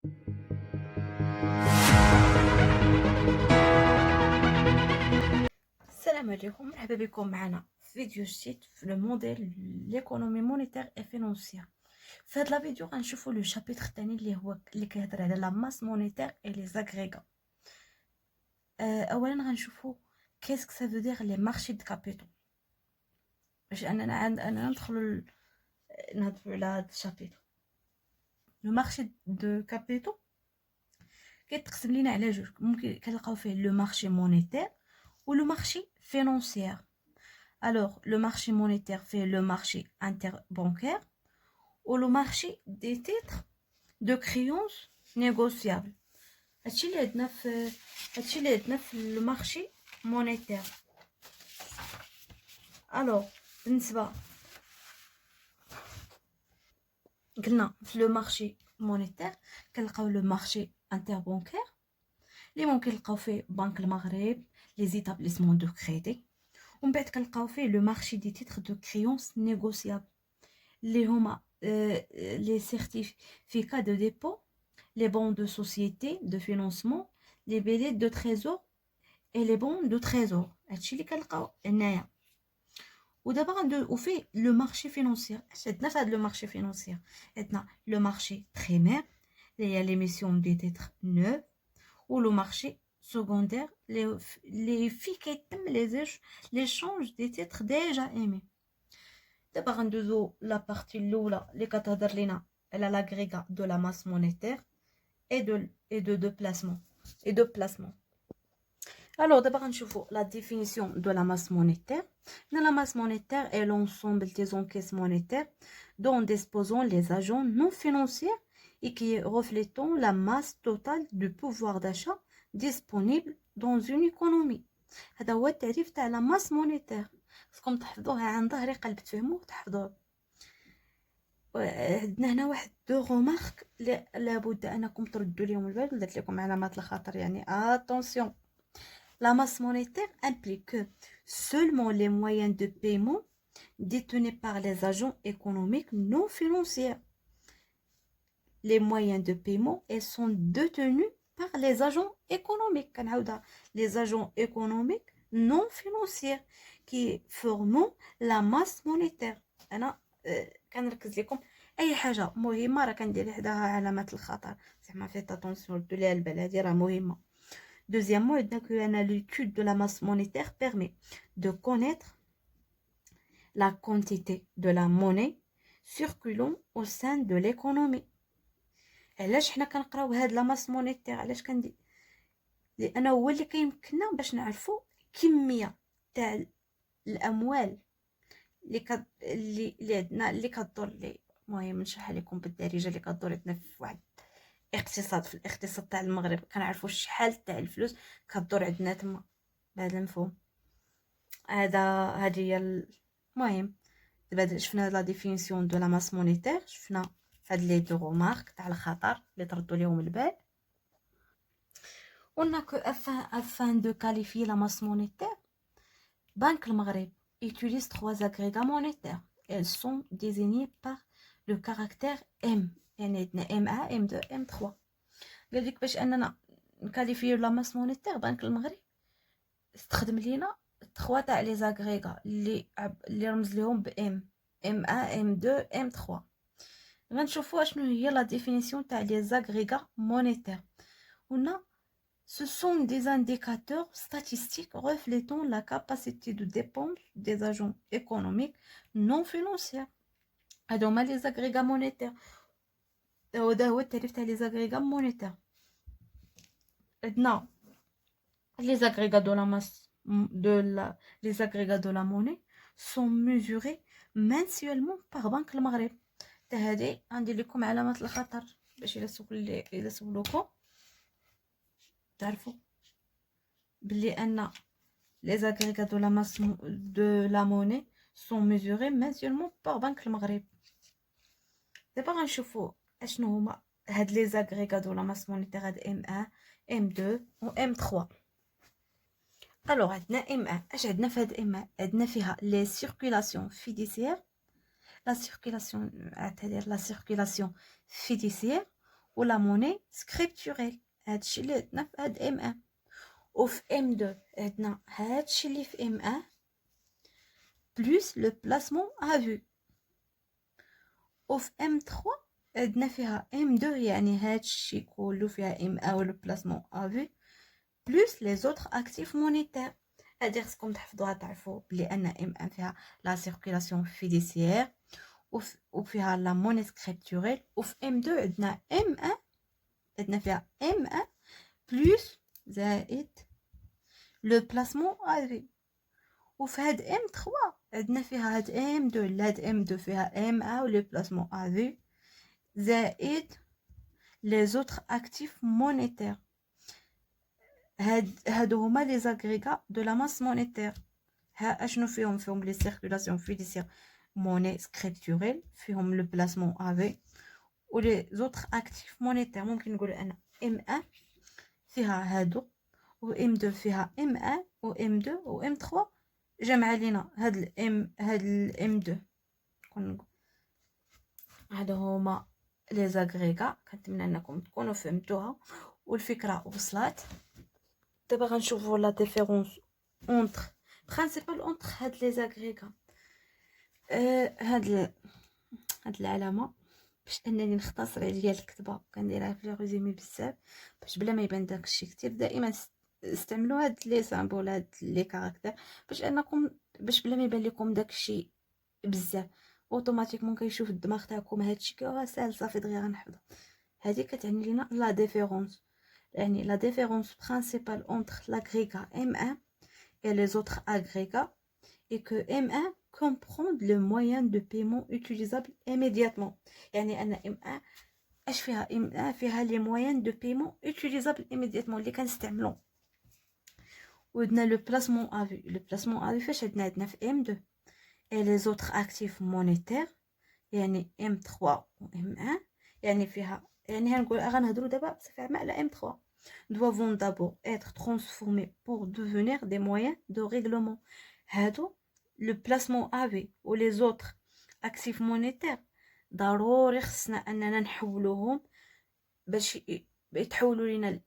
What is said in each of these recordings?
السلام عليكم، مرحبا بكم معنا في فيديو جديد في لو موديل ليكونومي مونيتير اي فينانسيير. في هاد لا فيديو غنشوفوا لو شابيتر الثاني اللي كيهضر على لا ماس مونيتير اي لي زاغريغا. اولا غنشوفوا كيسك سا فو دير لي مارشي دو كابيتال باش انا ندخلوا نهضروا على هاد الشابيتر. لو مارشي دو كابيتال كيتقسم لينا على جوج، ممكن كنلقاو فيه لو مارشي مونيتير ou le marché financier. Alors, le marché monétaire fait le marché interbancaire ou le marché des titres de créances négociables. هادشي اللي عندنا في le marché monétaire. Alors, بالنسبة قلنا في le marché monétaire كنلقاو le marché interbancaire اللي ممكن نلقاو فيه بنك المغرب، les établissements de crédit. ومن بعد كنلقاو فيه لو مارشي دي تيتر دو كريونس نيغوسيابل اللي هما لي سيرتيفيكا دو ديبو، لي بون دو سوسيتي دو فينانسمون، لي بيلي دو تريزور اي لي بون دو تريزور. هادشي اللي كنلقاو هنايا. ودابا غندوزو فيه لو مارشي فينانسيير. اش عندنا في هاد لو مارشي فينانسيير؟ عندنا لو مارشي بريمير اللي هي ليميسيون دي تيتر نوف، ou le marché secondaire les filles qui aiment l'échange des titres déjà émis. D'abord la partie l'oula les catadrlina elle a l'agrégat de la masse monétaire et de placement. Alors d'abord on la définition de la masse monétaire. La masse monétaire est l'ensemble des encaisses monétaires dont disposent les agents non financiers et qui reflétant la masse totale du pouvoir d'achat disponible dans une économie. هذا هو التعريف تاع لا ماس مونيتير. خصكم تحفظوها عن ظهر قلب، تفهموا وتحفظوه. عندنا هنا واحد دو رومارك لابد انكم تردوا ليهم البال، درت لكم علامات الخطر يعني اتونسيون. La masse monétaire implique que seulement les moyens de paiement détenus par les agents économiques non financiers. Les moyens de paiement ils sont détenus par les agents économiques. Les agents économiques non financiers qui forment la masse monétaire. أنا كنركز لكم أي حاجة مهمة راه كندير حداها علامات الخطر، زعما فيت اتونسيون ردوا ليها البال، هادي راه مهمة. Deuxièmement, l'étude de la masse monétaire permet de connaître la quantité de la monnaie circulant au sein de l'économie. علاش حنا كنقراو هاد لا ماس مونيتير؟ علاش كندير؟ لأنه هو اللي كيمكننا باش نعرفوا كمية تاع الأموال اللي عندنا اللي كدور لي. المهم نشرح لكم بالدارجة اللي كدور عندنا في واحد اقتصاد، في الاقتصاد تاع المغرب كنعرفوا شحال تاع الفلوس كدور عندنا تما بهذا المفهوم. هذه هي المهم. دابا شفنا لا ديفينيسيون دو لا ماس مونيتير، شفنا هاد لي دو رومارك تاع الخطر اللي تردوا ليهم البال. قلنا كو afin de qualifier la masse monétaire, Banque le Maghreb utilise 3 agrégats monétaires. Elles sont désignées par le caractère M. يعني عندنا M1 M2 M3. قال لك باش اننا نكاليفيو لا ماس مونيتير بنك المغرب استخدم لينا 3 تاع لي زاغريغا اللي رمز ليهم ب M M1 M2 M3. غنشوفوا شنو هي لا ديفينيسيون تاع لي زاغريغا مونيتير. قلنا ce sont des indicateurs statistiques reflétant la capacité de dépense des agents économiques non financiers. هادو هما لي زاغريغا مونيتير. هذا هو التعريف تاع لي زاغريغا مونيتير. عندنا les agrégats de la masse les agrégats de la monnaie sont mesurés mensuellement par Banque المغرب. هذه غندير لكم علامات الخطر باش الا سولوكم تعرفوا بلي ان les agrégats de la masse de la monnaie sont mesurés mensuellement par Banque المغرب. دابا غنشوفوا اشنو هما هاد لي زاغريغا دو لا ماس مونيتير، هاد M1 M2 و M3. الوغ عندنا M1 اش عندنا في هاد M1؟ عندنا فيها لي سيركولاسيون فيديسيير، لا سيركولاسيون فيديسيير ولا موني سكريبتوريل، هادشي اللي عندنا في هاد M1. وفي M2 عندنا هادشي اللي في M1 بلوس لو بلاسمون ا فو. وفي M3 عندنا فيها M2 يعني هادشي كله فيها M1 ولو بلاسمون ا فو بلوس لي زوطخ اكتيف مونيتير. هادي خصكم تحفظوها، تعرفوا بلي ان M1 فيها لا سيركيلاسيون فيديسيير وفيها لا موني سكريبتوريل. وفي M2 عندنا M1 عندنا فيها M1 بلوس زائد لو بلاسمون ا في. وفي هاد M3 عندنا فيها هاد M2 هاد M2 فيها M1 ولو بلاسمون ا في زائد لي زوطخ اكتيف مونيتير. هادو هما لي زاغريغا دو لا ماس مونيتير. ها اشنو فيهم لي سيركولاسيون فيديسيير موني سكريبتوريل، فيهم لو بلاسمون ا في ولي زوطخ اكتيف مونيتير. ممكن نقول انا M1 فيها هادو و M2 فيها M1 و M2 و M3 جمع لينا هاد ال M2. هادو هما لي زاغريغا. كنتمنى انكم تكونوا فهمتوها والفكره وصلت. دابا غنشوفوا لا ديفيرونس اونتر برينسيبال اونتر هاد لي زاغريغا. هاد العلامه باش انني نختصر عليا الكتابه كنديرها في ريزومي بزاف باش بلا ما يبان داكشي كتير. دائما استعملوا هاد لي سامبول هاد لي كاركتير باش بلا ما يبان لكم داكشي بزاف اوتوماتيكمون كيشوف الدماغ تاعكم هادشي ساهل صافي دغيا غنحفظه. هادي كتعني لينا لا ديفيرونس، يعني la différence principale entre l'agrégat M1 et les autres agrégats est que M1 comprend le moyen de paiement utilisable immédiatement. يعني أن M1 اش فيها؟ M1 فيها les moyens de paiement utilisables immédiatement اللي كنستعملو. وعندنا le placement à vue. le placement à vue فاش عندنا في M2 et les autres actifs monétaires يعني M3 و M1 يعني فيها يعني غنهضروا دابا بصفه على M3 doivent d'abord être transformés pour devenir des moyens de règlement. هادو le placement AV ou les autres actifs monétaires ضروري خصنا اننا نحولوهم باش يتحولوا لينا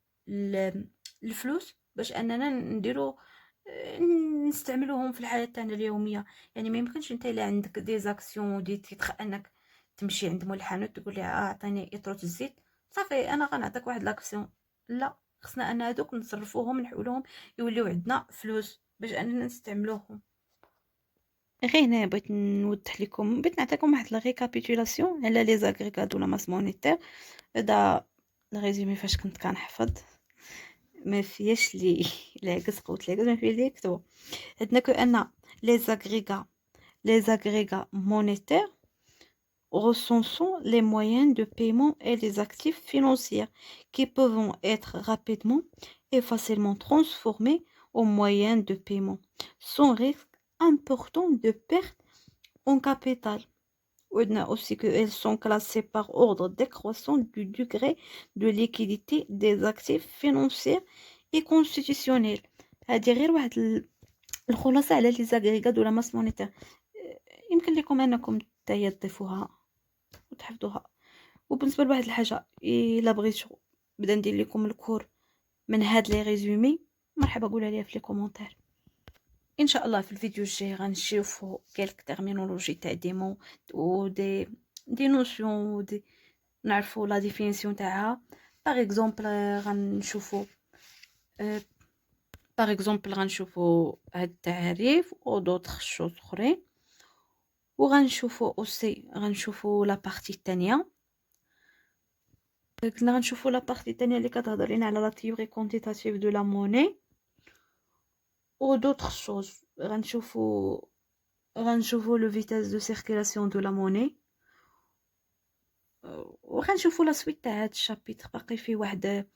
الفلوس باش اننا نديرو نستعملوهم في الحياه تاعنا اليوميه. يعني ما يمكنش انت الا عندك دي زاكسيون ودي تيتخ انك تمشي عند مول الحانوت تقول لها اعطيني اطروت الزيت صافي انا غنعطيك واحد لاكسيون. لا، خصنا ان هادوك نصرفوهم نحولوهم يوليو عندنا فلوس باش اننا نستعملوهم. غير هنا بغيت نوضح لكم، بغيت نعطيكم واحد لا ريكابيتولاسيون على لي زاغريغا دو لا ماس مونيتير. هذا الريزومي فاش كنت كنحفظ ما فياش لي العكس قوت العكس ما فيه لي كتبوا. عندنا كأن les agrégats monétaires recensant les moyens de paiement et les actifs financiers qui peuvent être rapidement et facilement transformés en moyens de paiement sans risque important de perte en capital. On a aussi qu'elles sont classées par ordre décroissant du degré de liquidité des actifs financiers et constitutionnels. هذه غير واحد الخلاصة على لي زاغريغا دو لا ماس مونيتير. يمكن لكم انكم حتى تضيفوها وتحفظوها. وبالنسبه لواحد الحاجه الا بغيتو بدا ندير لكم الكور من هاد لي ريزومي مرحبا قولوا لي في لي كومونتير. ان شاء الله في الفيديو الجاي غنشوفوا كالك تيرمينولوجي تاع دي مون و دي نوسيون و دي نعرفوا لا ديفينيسيون تاعها. باغ اكزومبل غنشوفوا هاد التعريف و دوطخ شوز اخرين. وغنشوفوا اوسي غنشوفوا لا بارتي الثانيه. كنا غنشوفوا لا بارتي الثانيه اللي كتهضر لنا على لا تيوري كونتيتاتيف دو لا موني و دوطخ شوز. غنشوفوا لو فيتاس دو سيركيلاسيون دو لا موني. وغنشوفوا لا سويت تاع هاد الشابيتر. باقي فيه واحد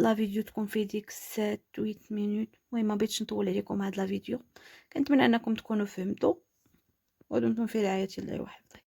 لا فيديو تكون فيه ديك 7 8 مينوت. المهم ما بغيتش نطول عليكم هاد لا فيديو. كنتمنى انكم تكونوا فهمتوا ودمتم في رعايه الله وحفظه.